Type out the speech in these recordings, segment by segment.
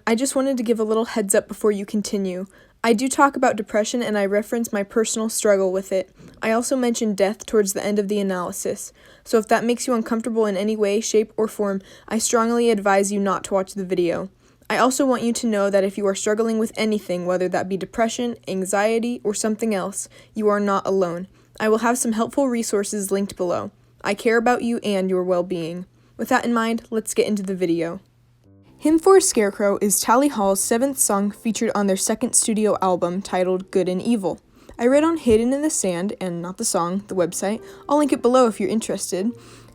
I just wanted to give a little heads up before you continue. I do talk about depression and I reference my personal struggle with it. I also mention death towards the end of the analysis. So if that makes you uncomfortable in any way, shape, or form, I strongly advise you not to watch the video. I also want you to know that if you are struggling with anything, whether that be depression, anxiety, or something else, you are not alone. I will have some helpful resources linked below. I care about you and your well-being. With that in mind, let's get into the video. Hymn for a Scarecrow is Tally Hall's 7th song featured on their 2nd studio album titled Good and Evil. I read on Hidden in the Sand, and not the song, the website, I'll link it below if you're interested,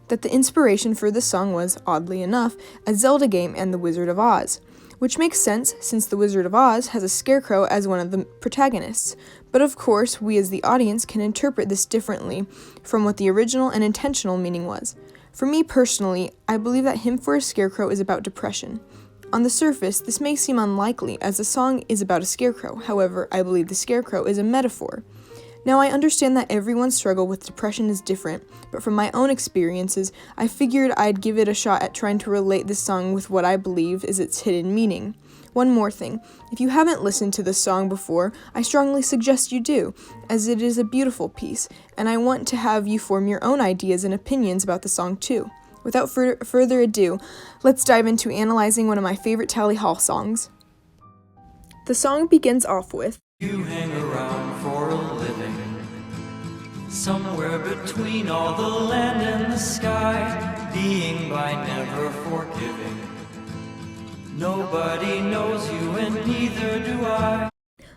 that the inspiration for this song was, oddly enough, a Zelda game and The Wizard of Oz. Which makes sense since The Wizard of Oz has a scarecrow as one of the protagonists. But of course, we as the audience can interpret this differently from what the original and intentional meaning was. For me personally, I believe that Hymn for a Scarecrow is about depression. On the surface, this may seem unlikely as the song is about a scarecrow. However, I believe the scarecrow is a metaphor. Now, I understand that everyone's struggle with depression is different, but from my own experiences, I figured I'd give it a shot at trying to relate this song with what I believe is its hidden meaning. One more thing, if you haven't listened to this song before, I strongly suggest you do, as it is a beautiful piece, and I want to have you form your own ideas and opinions about the song too. Without further ado, let's dive into analyzing one of my favorite Tally Hall songs. The song begins off with, "You hang around for a living, somewhere between all the land and the sky, being by never forgiving. Nobody knows you and neither do I."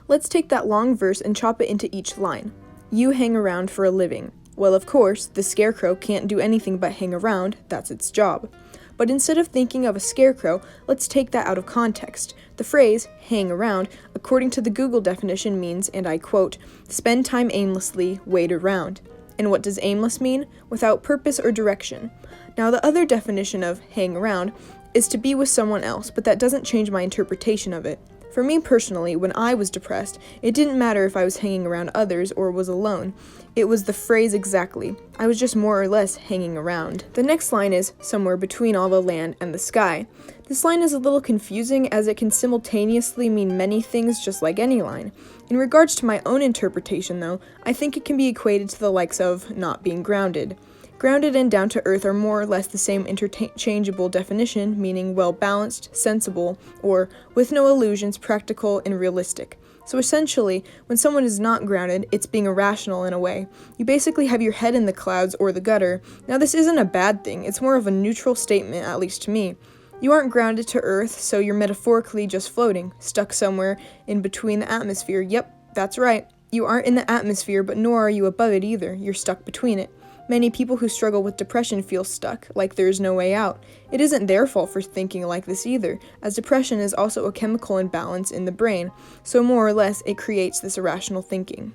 Let's take that long verse and chop it into each line. You hang around for a living. Well, of course, the scarecrow can't do anything but hang around, that's its job. But instead of thinking of a scarecrow, let's take that out of context. The phrase, hang around, according to the Google definition means, and I quote, spend time aimlessly, wait around. And what does aimless mean? Without purpose or direction. Now, the other definition of hang around is to be with someone else, but that doesn't change my interpretation of it. For me personally, when I was depressed, it didn't matter if I was hanging around others or was alone. It was the phrase exactly. I was just more or less hanging around. The next line is somewhere between all the land and the sky. This line is a little confusing as it can simultaneously mean many things just like any line. In regards to my own interpretation though, I think it can be equated to the likes of not being grounded. Grounded and down to earth are more or less the same interchangeable definition, meaning well-balanced, sensible, or with no illusions, practical and realistic. So essentially, when someone is not grounded, it's being irrational in a way. You basically have your head in the clouds or the gutter. Now this isn't a bad thing, it's more of a neutral statement, at least to me. You aren't grounded to earth, so you're metaphorically just floating, stuck somewhere in between the atmosphere. Yep, that's right. You aren't in the atmosphere, but nor are you above it either. You're stuck between it. Many people who struggle with depression feel stuck, like there is no way out. It isn't their fault for thinking like this either, as depression is also a chemical imbalance in the brain, so more or less it creates this irrational thinking.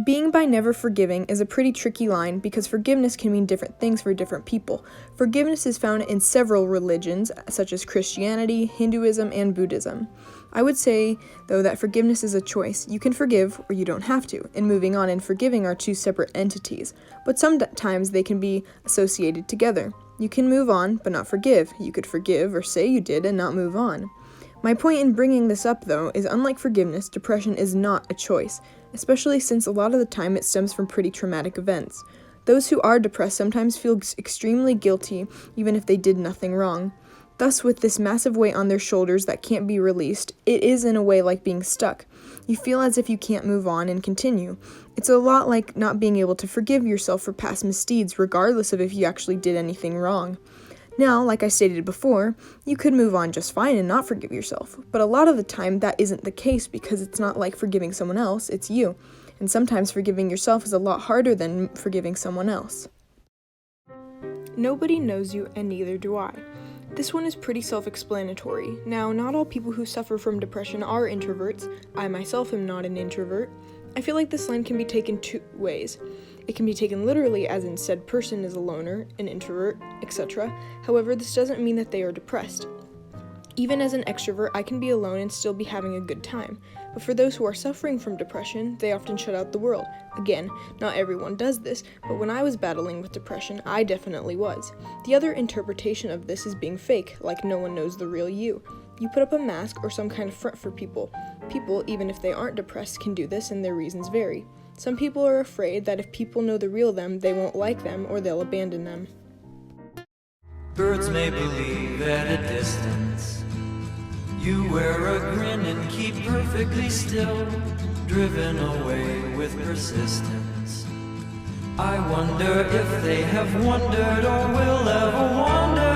Being by never forgiving is a pretty tricky line because forgiveness can mean different things for different people. Forgiveness is found in several religions, such as Christianity, Hinduism, and Buddhism. I would say, though, that forgiveness is a choice. You can forgive or you don't have to, and moving on and forgiving are two separate entities, but sometimes they can be associated together. You can move on, but not forgive. You could forgive or say you did and not move on. My point in bringing this up, though, is unlike forgiveness, depression is not a choice, especially since a lot of the time it stems from pretty traumatic events. Those who are depressed sometimes feel extremely guilty, even if they did nothing wrong. Thus, with this massive weight on their shoulders that can't be released, it is in a way like being stuck. You feel as if you can't move on and continue. It's a lot like not being able to forgive yourself for past misdeeds, regardless of if you actually did anything wrong. Now, like I stated before, you could move on just fine and not forgive yourself, but a lot of the time that isn't the case because it's not like forgiving someone else, it's you. And sometimes forgiving yourself is a lot harder than forgiving someone else. Nobody knows you, and neither do I. This one is pretty self-explanatory. Now, not all people who suffer from depression are introverts. I myself am not an introvert. I feel like this line can be taken two ways. It can be taken literally as in said person is a loner, an introvert, etc. However, this doesn't mean that they are depressed. Even as an extrovert, I can be alone and still be having a good time. But for those who are suffering from depression, they often shut out the world. Again, not everyone does this, but when I was battling with depression, I definitely was. The other interpretation of this is being fake, like no one knows the real you. You put up a mask or some kind of front for people. People, even if they aren't depressed, can do this and their reasons vary. Some people are afraid that if people know the real them, they won't like them or they'll abandon them. Birds may believe at a distance. You wear a grin and keep perfectly still, driven away with persistence. I wonder if they have wondered or will ever wonder.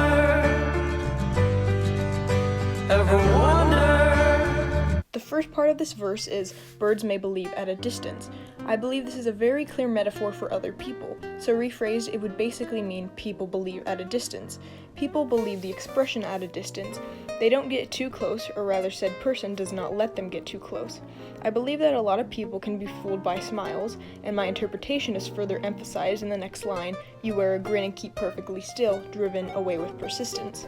Ever wonder? The first part of this verse is, birds may believe at a distance. I believe this is a very clear metaphor for other people, so rephrased it would basically mean people believe at a distance. People believe the expression at a distance. They don't get too close, or rather said person does not let them get too close. I believe that a lot of people can be fooled by smiles, and my interpretation is further emphasized in the next line, you wear a grin and keep perfectly still, driven away with persistence.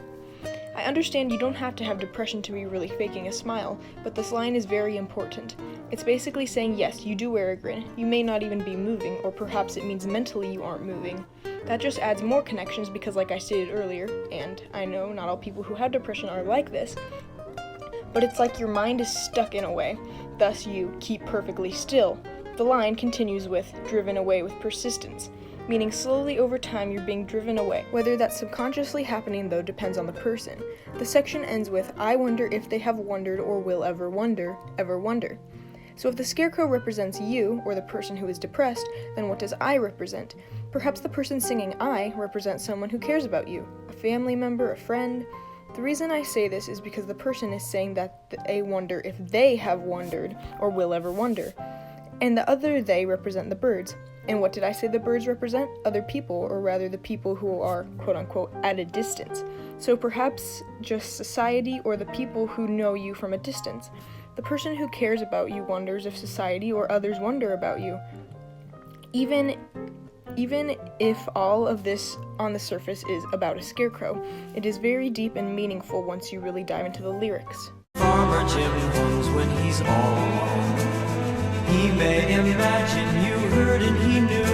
I understand you don't have to have depression to be really faking a smile, but this line is very important. It's basically saying yes, you do wear a grin, you may not even be moving, or perhaps it means mentally you aren't moving. That just adds more connections because like I stated earlier, and I know not all people who have depression are like this, but it's like your mind is stuck in a way, thus you keep perfectly still. The line continues with, driven away with persistence, meaning slowly over time you're being driven away. Whether that's subconsciously happening though depends on the person. The section ends with, I wonder if they have wondered or will ever wonder, ever wonder. So if the scarecrow represents you, or the person who is depressed, then what does I represent? Perhaps the person singing I represents someone who cares about you, a family member, a friend. The reason I say this is because the person is saying that they wonder if they have wondered or will ever wonder. And the other they represent the birds. And what did I say the birds represent? Other people, or rather the people who are, quote-unquote, at a distance. So perhaps just society or the people who know you from a distance. The person who cares about you wonders if society or others wonder about you. Even if all of this on the surface is about a scarecrow, it is very deep and meaningful once you really dive into the lyrics. Farmer Jim hums when he's all alone. He may imagine you heard and he knew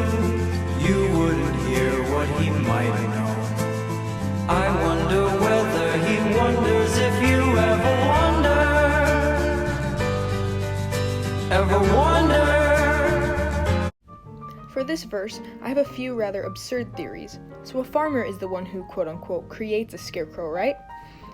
you wouldn't hear what he might know. I wonder whether he wonders if you ever wonder. Ever wonder? For this verse, I have a few rather absurd theories. So a farmer is the one who, quote-unquote, creates a scarecrow, right?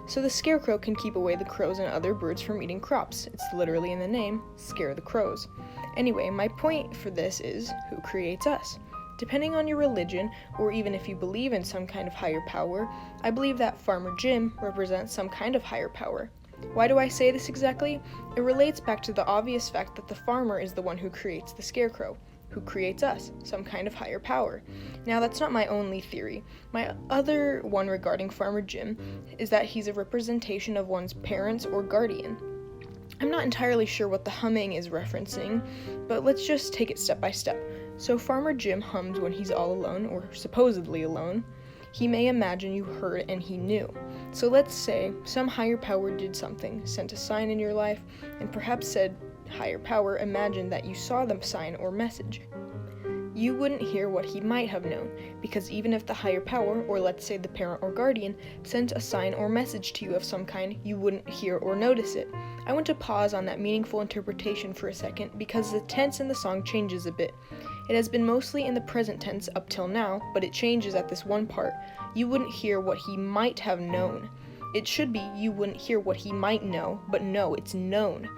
So the scarecrow can keep away the crows and other birds from eating crops. It's literally in the name, scare the crows. Anyway, my point for this is, who creates us? Depending on your religion, or even if you believe in some kind of higher power, I believe that Farmer Jim represents some kind of higher power. Why do I say this exactly? It relates back to the obvious fact that the farmer is the one who creates the scarecrow. Who creates us, some kind of higher power. Now that's not my only theory. My other one regarding Farmer Jim is that he's a representation of one's parents or guardian. I'm not entirely sure what the humming is referencing, but let's just take it step by step. So Farmer Jim hums when he's all alone, or supposedly alone. He may imagine you heard and he knew. So let's say some higher power did something, sent a sign in your life, and perhaps said higher power imagined that you saw the sign or message. You wouldn't hear what he might have known, because even if the higher power, or let's say the parent or guardian, sent a sign or message to you of some kind, you wouldn't hear or notice it. I want to pause on that meaningful interpretation for a second, because the tense in the song changes a bit. It has been mostly in the present tense up till now, but it changes at this one part. You wouldn't hear what he might have known. It should be you wouldn't hear what he might know, but no, it's known.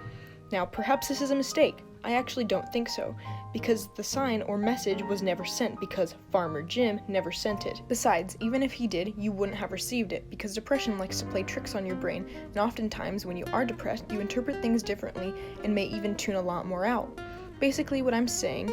Now, perhaps this is a mistake. I actually don't think so, because the sign or message was never sent because Farmer Jim never sent it. Besides, even if he did, you wouldn't have received it, because depression likes to play tricks on your brain, and oftentimes when you are depressed, you interpret things differently and may even tune a lot more out. Basically, what I'm saying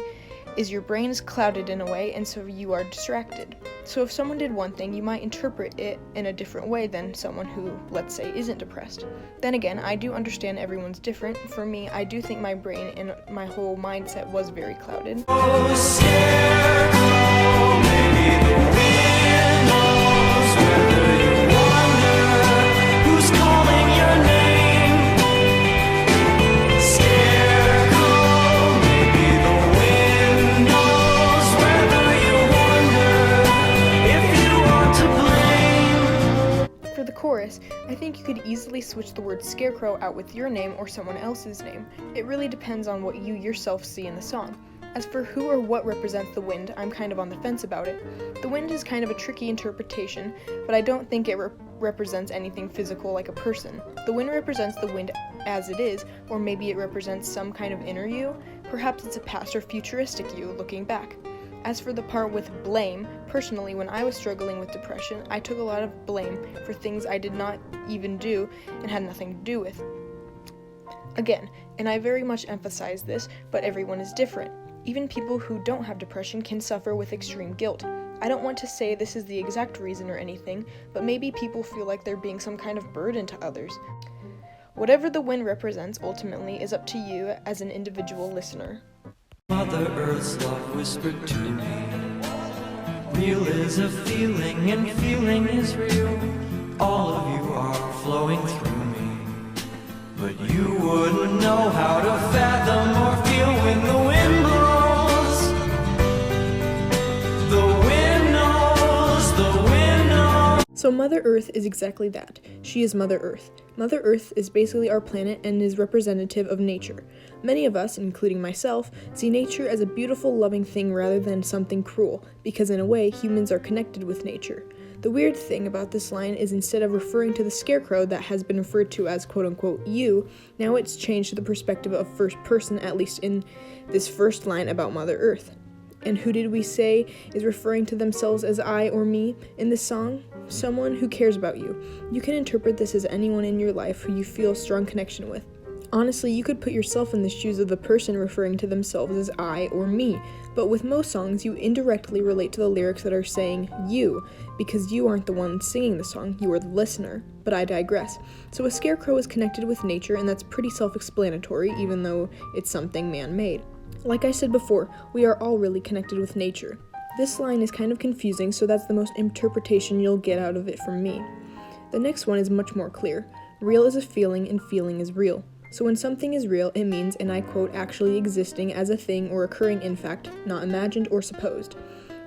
is your brain is clouded in a way, and so you are distracted. So if someone did one thing, you might interpret it in a different way than someone who, let's say, isn't depressed. Then again, I do understand everyone's different. For me, I do think my brain and my whole mindset was very clouded. Oh, Scarecrow, maybe the wind knows whether you wonder who's calling your name. Scarecrow, maybe the wind knows whether you wonder if you are to blame. For the chorus, I think you could easily switch the word scarecrow out with your name or someone else's name. It really depends on what you yourself see in the song. As for who or what represents the wind, I'm kind of on the fence about it. The wind is kind of a tricky interpretation, but I don't think it represents anything physical like a person. The wind represents the wind as it is, or maybe it represents some kind of inner you. Perhaps it's a past or futuristic you looking back. As for the part with blame, personally, when I was struggling with depression, I took a lot of blame for things I did not even do and had nothing to do with. Again, and I very much emphasize this, but everyone is different. Even people who don't have depression can suffer with extreme guilt. I don't want to say this is the exact reason or anything, but maybe people feel like they're being some kind of burden to others. Whatever the wind represents ultimately is up to you as an individual listener. Mother Earth's love whispered to me, real is a feeling and feeling is real. All of you are flowing through me, but you wouldn't know how to fathom or feel when the wind blows. The wind knows, the wind knows. So Mother Earth is exactly that. She is Mother Earth. Mother Earth is basically our planet and is representative of nature. Many of us, including myself, see nature as a beautiful, loving thing rather than something cruel, because in a way, humans are connected with nature. The weird thing about this line is instead of referring to the scarecrow that has been referred to as quote-unquote you, now it's changed to the perspective of first person, at least in this first line about Mother Earth. And who did we say is referring to themselves as I or me in this song? Someone who cares about you. You can interpret this as anyone in your life who you feel a strong connection with. Honestly, you could put yourself in the shoes of the person referring to themselves as I or me, but with most songs, you indirectly relate to the lyrics that are saying you, because you aren't the one singing the song, you are the listener. But I digress. So a scarecrow is connected with nature, and that's pretty self-explanatory, even though it's something man-made. Like I said before, we are all really connected with nature. This line is kind of confusing, so that's the most interpretation you'll get out of it from me. The next one is much more clear. Real is a feeling, and feeling is real. So when something is real, it means, and I quote, actually existing as a thing or occurring in fact, not imagined or supposed.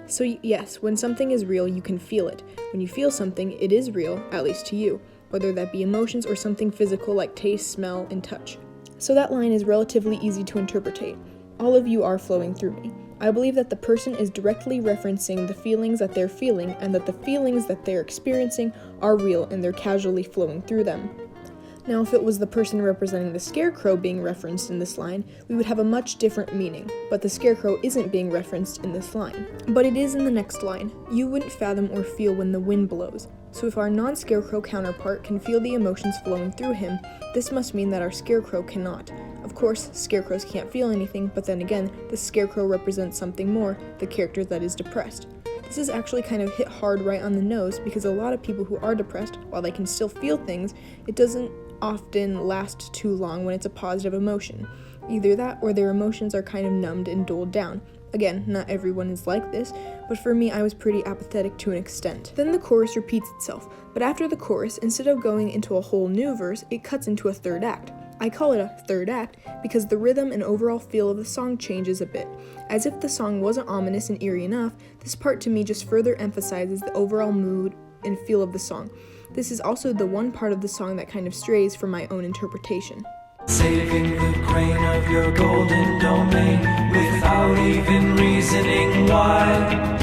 So yes, when something is real, you can feel it. When you feel something, it is real, at least to you, whether that be emotions or something physical like taste, smell, and touch. So that line is relatively easy to interpretate. All of you are flowing through me. I believe that the person is directly referencing the feelings that they're feeling and that the feelings that they're experiencing are real and they're casually flowing through them. Now, if it was the person representing the scarecrow being referenced in this line, we would have a much different meaning, but the scarecrow isn't being referenced in this line. But it is in the next line. You wouldn't fathom or feel when the wind blows. So if our non-scarecrow counterpart can feel the emotions flowing through him, this must mean that our scarecrow cannot. Of course, scarecrows can't feel anything, but then again, the scarecrow represents something more, the character that is depressed. This is actually kind of hit hard right on the nose because a lot of people who are depressed, while they can still feel things, it doesn't often last too long when it's a positive emotion. Either that or their emotions are kind of numbed and dulled down. Again, not everyone is like this, but for me I was pretty apathetic to an extent. Then the chorus repeats itself, but after the chorus, instead of going into a whole new verse, it cuts into a third act. I call it a third act because the rhythm and overall feel of the song changes a bit. As if the song wasn't ominous and eerie enough, this part to me just further emphasizes the overall mood and feel of the song. This is also the one part of the song that kind of strays from my own interpretation. Saving the grain of your golden domain without even reasoning why.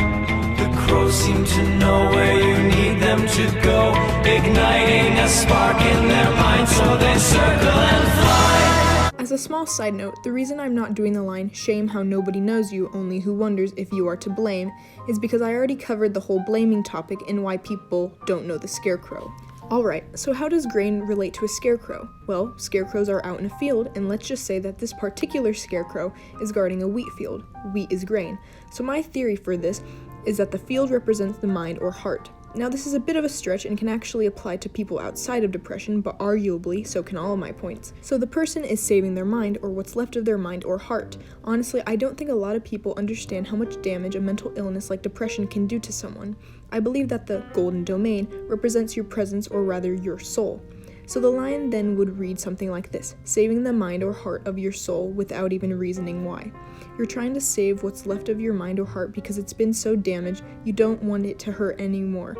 The crows seem to know where you need them to go, igniting a spark in their minds so they circle and fly. As a small side note, the reason I'm not doing the line, shame how nobody knows you, only who wonders if you are to blame, is because I already covered the whole blaming topic and why people don't know the scarecrow. Alright, so how does grain relate to a scarecrow? Well, scarecrows are out in a field, and let's just say that this particular scarecrow is guarding a wheat field. Wheat is grain. So my theory for this is that the field represents the mind or heart. Now this is a bit of a stretch and can actually apply to people outside of depression, but arguably so can all of my points. So the person is saving their mind, or what's left of their mind or heart. Honestly, I don't think a lot of people understand how much damage a mental illness like depression can do to someone. I believe that the golden domain represents your presence, or rather your soul. So the line then would read something like this: saving the mind or heart of your soul without even reasoning why. You're trying to save what's left of your mind or heart because it's been so damaged, you don't want it to hurt anymore.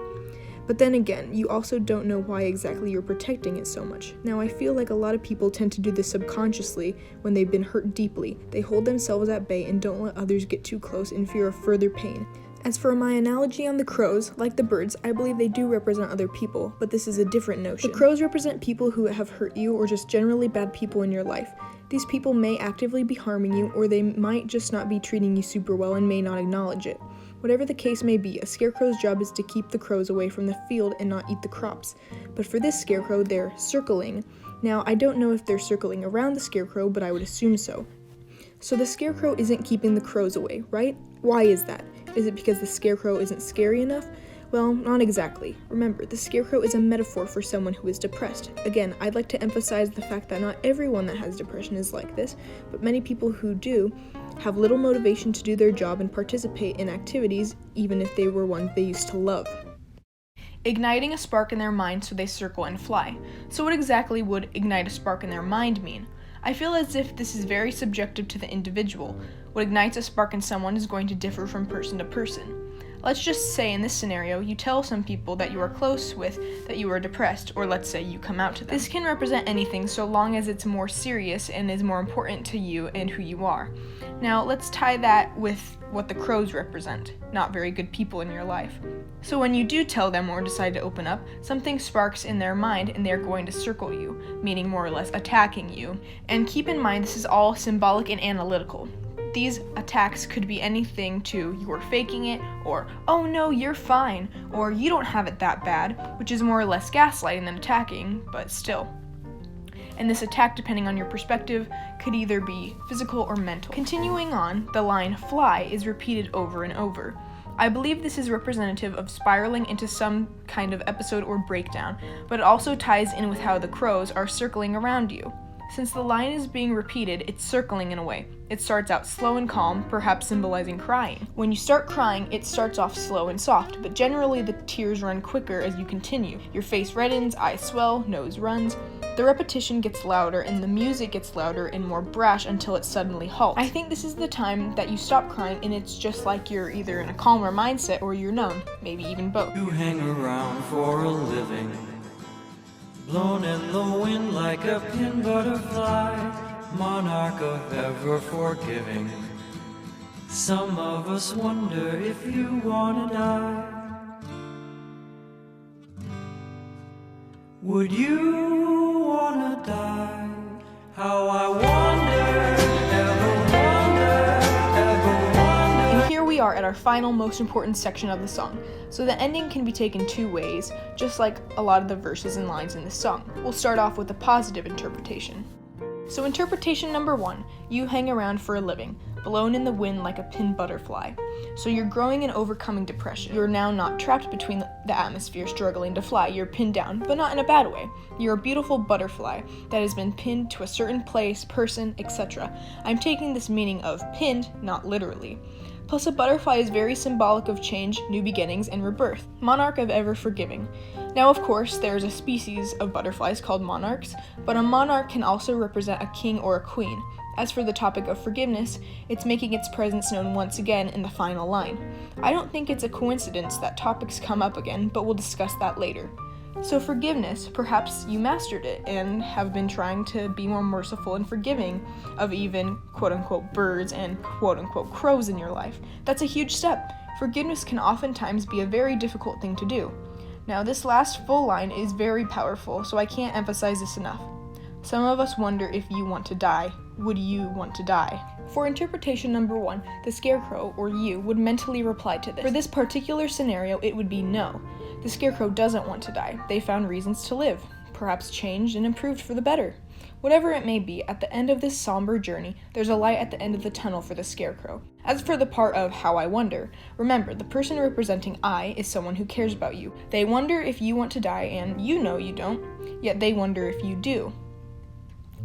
But then again, you also don't know why exactly you're protecting it so much. Now, I feel like a lot of people tend to do this subconsciously when they've been hurt deeply. They hold themselves at bay and don't let others get too close in fear of further pain. As for my analogy on the crows, like the birds, I believe they do represent other people, but this is a different notion. The crows represent people who have hurt you or just generally bad people in your life. These people may actively be harming you, or they might just not be treating you super well and may not acknowledge it. Whatever the case may be, a scarecrow's job is to keep the crows away from the field and not eat the crops. But for this scarecrow, they're circling. Now, I don't know if they're circling around the scarecrow, but I would assume so. So the scarecrow isn't keeping the crows away, right? Why is that? Is it because the scarecrow isn't scary enough? Well, not exactly. Remember, the scarecrow is a metaphor for someone who is depressed. Again, I'd like to emphasize the fact that not everyone that has depression is like this, but many people who do have little motivation to do their job and participate in activities, even if they were ones they used to love. Igniting a spark in their mind so they circle and fly. So what exactly would ignite a spark in their mind mean? I feel as if this is very subjective to the individual. What ignites a spark in someone is going to differ from person to person. Let's just say in this scenario, you tell some people that you are close with that you are depressed, or let's say you come out to them. This can represent anything so long as it's more serious and is more important to you and who you are. Now, let's tie that with what the crows represent, not very good people in your life. So when you do tell them or decide to open up, something sparks in their mind and they're going to circle you, meaning more or less attacking you. And keep in mind, this is all symbolic and analytical. These attacks could be anything to you're faking it, or oh no, you're fine, or you don't have it that bad, which is more or less gaslighting than attacking, but still. And this attack, depending on your perspective, could either be physical or mental. Continuing on, the line fly is repeated over and over. I believe this is representative of spiraling into some kind of episode or breakdown, but it also ties in with how the crows are circling around you. Since the line is being repeated, it's circling in a way. It starts out slow and calm, perhaps symbolizing crying. When you start crying, it starts off slow and soft, but generally the tears run quicker as you continue. Your face reddens, eyes swell, nose runs. The repetition gets louder and the music gets louder and more brash until it suddenly halts. I think this is the time that you stop crying and it's just like you're either in a calmer mindset or you're numb, maybe even both. You hang around for a living, blown in the wind like a pin butterfly, monarch of ever forgiving. Some of us wonder if you wanna die. Would you wanna die? How I wonder, ever wonder, ever wonder. And here we are at our final, most important section of the song. So the ending can be taken two ways, just like a lot of the verses and lines in this song. We'll start off with a positive interpretation. So interpretation number 1, you hang around for a living, blown in the wind like a pinned butterfly. So you're growing and overcoming depression. You're now not trapped between the atmosphere struggling to fly. You're pinned down, but not in a bad way. You're a beautiful butterfly that has been pinned to a certain place, person, etc. I'm taking this meaning of pinned, not literally. Plus, a butterfly is very symbolic of change, new beginnings, and rebirth. Monarch of ever forgiving. Now, of course, there is a species of butterflies called monarchs, but a monarch can also represent a king or a queen. As for the topic of forgiveness, it's making its presence known once again in the final line. I don't think it's a coincidence that topics come up again, but we'll discuss that later. So forgiveness, perhaps you mastered it and have been trying to be more merciful and forgiving of even quote-unquote birds and quote-unquote crows in your life. That's a huge step. Forgiveness can oftentimes be a very difficult thing to do. Now, this last full line is very powerful, so I can't emphasize this enough. Some of us wonder if you want to die. Would you want to die? For interpretation number 1, the scarecrow, or you, would mentally reply to this. For this particular scenario, it would be no. The scarecrow doesn't want to die. They found reasons to live, perhaps changed and improved for the better. Whatever it may be, at the end of this somber journey, there's a light at the end of the tunnel for the scarecrow. As for the part of how I wonder, remember, the person representing I is someone who cares about you. They wonder if you want to die, and you know you don't, yet they wonder if you do.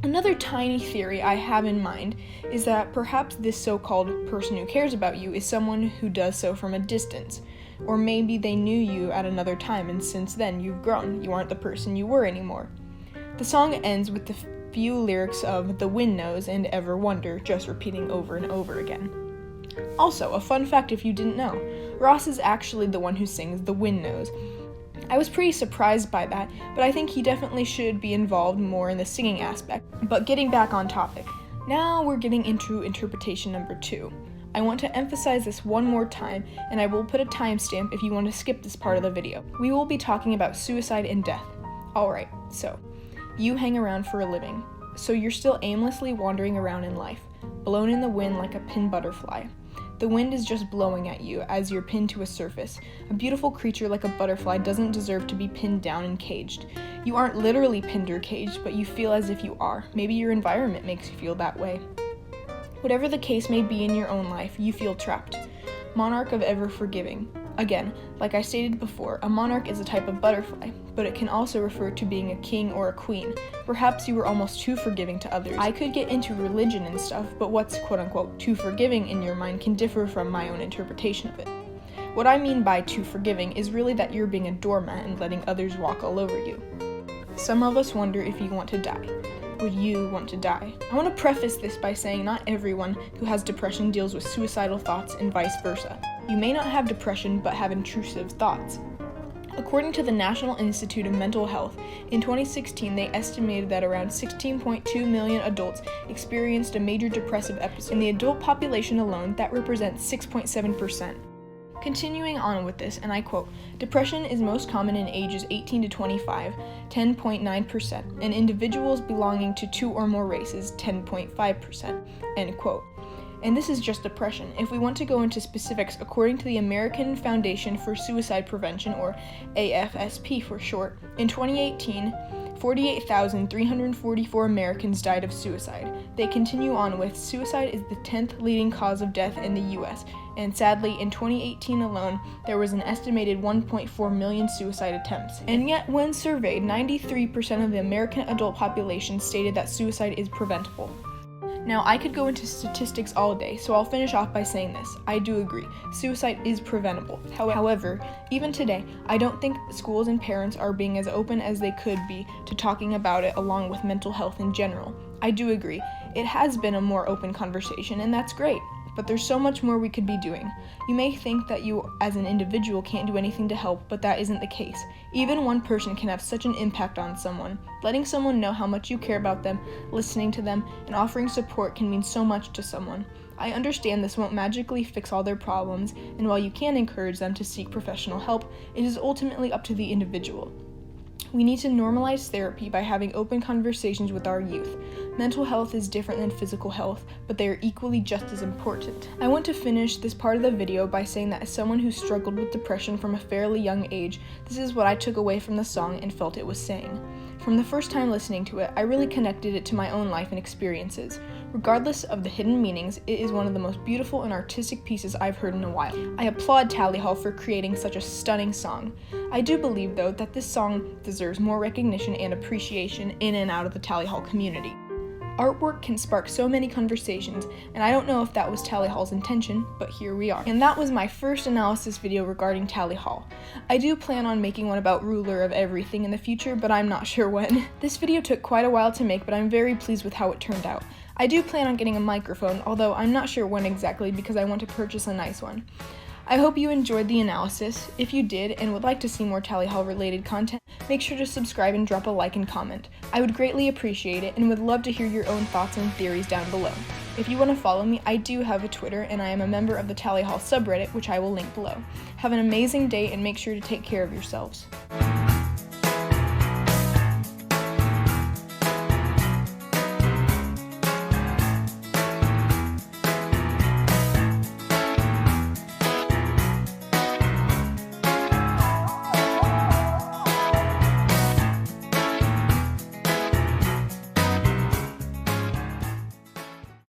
Another tiny theory I have in mind is that perhaps this so-called person who cares about you is someone who does so from a distance. Or maybe they knew you at another time and since then you've grown. You aren't the person you were anymore. The song ends with the few lyrics of "the wind knows" and "ever wonder" just repeating over and over again. Also, a fun fact if you didn't know, Ross is actually the one who sings "the wind knows." I was pretty surprised by that, but I think he definitely should be involved more in the singing aspect. But getting back on topic, now we're getting into interpretation number 2. I want to emphasize this one more time, and I will put a timestamp if you want to skip this part of the video. We will be talking about suicide and death. Alright, so, you hang around for a living. So you're still aimlessly wandering around in life, blown in the wind like a pinned butterfly. The wind is just blowing at you as you're pinned to a surface. A beautiful creature like a butterfly doesn't deserve to be pinned down and caged. You aren't literally pinned or caged, but you feel as if you are. Maybe your environment makes you feel that way. Whatever the case may be in your own life, you feel trapped. Monarch of ever forgiving. Again, like I stated before, a monarch is a type of butterfly, but it can also refer to being a king or a queen. Perhaps you were almost too forgiving to others. I could get into religion and stuff, but what's quote-unquote too forgiving in your mind can differ from my own interpretation of it. What I mean by too forgiving is really that you're being a doormat and letting others walk all over you. Some of us wonder if you want to die. Would you want to die? I want to preface this by saying not everyone who has depression deals with suicidal thoughts and vice versa. You may not have depression but have intrusive thoughts. According to the National Institute of Mental Health, in 2016 they estimated that around 16.2 million adults experienced a major depressive episode. In the adult population alone, that represents 6.7%. Continuing on with this, and I quote, depression is most common in ages 18 to 25, 10.9%, and individuals belonging to 2 or more races, 10.5%, end quote. And this is just depression. If we want to go into specifics, according to the American Foundation for Suicide Prevention, or AFSP for short, in 2018, 48,344 Americans died of suicide. They continue on with, suicide is the 10th leading cause of death in the US, and sadly, in 2018 alone, there was an estimated 1.4 million suicide attempts. And yet, when surveyed, 93% of the American adult population stated that suicide is preventable. Now, I could go into statistics all day, so I'll finish off by saying this. I do agree, suicide is preventable. However, even today, I don't think schools and parents are being as open as they could be to talking about it along with mental health in general. I do agree, it has been a more open conversation, and that's great. But there's so much more we could be doing. You may think that you as an individual can't do anything to help, but that isn't the case. Even one person can have such an impact on someone. Letting someone know how much you care about them, listening to them, and offering support can mean so much to someone. I understand this won't magically fix all their problems, and while you can encourage them to seek professional help, it is ultimately up to the individual. We need to normalize therapy by having open conversations with our youth. Mental health is different than physical health, but they are equally just as important. I want to finish this part of the video by saying that as someone who struggled with depression from a fairly young age, this is what I took away from the song and felt it was saying. From the first time listening to it, I really connected it to my own life and experiences. Regardless of the hidden meanings, it is one of the most beautiful and artistic pieces I've heard in a while. I applaud Tally Hall for creating such a stunning song. I do believe, though, that this song deserves more recognition and appreciation in and out of the Tally Hall community. Artwork can spark so many conversations, and I don't know if that was Tally Hall's intention, but here we are. And that was my first analysis video regarding Tally Hall. I do plan on making one about Ruler of Everything in the future, but I'm not sure when. This video took quite a while to make, but I'm very pleased with how it turned out. I do plan on getting a microphone, although I'm not sure when exactly because I want to purchase a nice one. I hope you enjoyed the analysis. If you did and would like to see more Tally Hall related content, make sure to subscribe and drop a like and comment. I would greatly appreciate it and would love to hear your own thoughts and theories down below. If you want to follow me, I do have a Twitter and I am a member of the Tally Hall subreddit, which I will link below. Have an amazing day and make sure to take care of yourselves.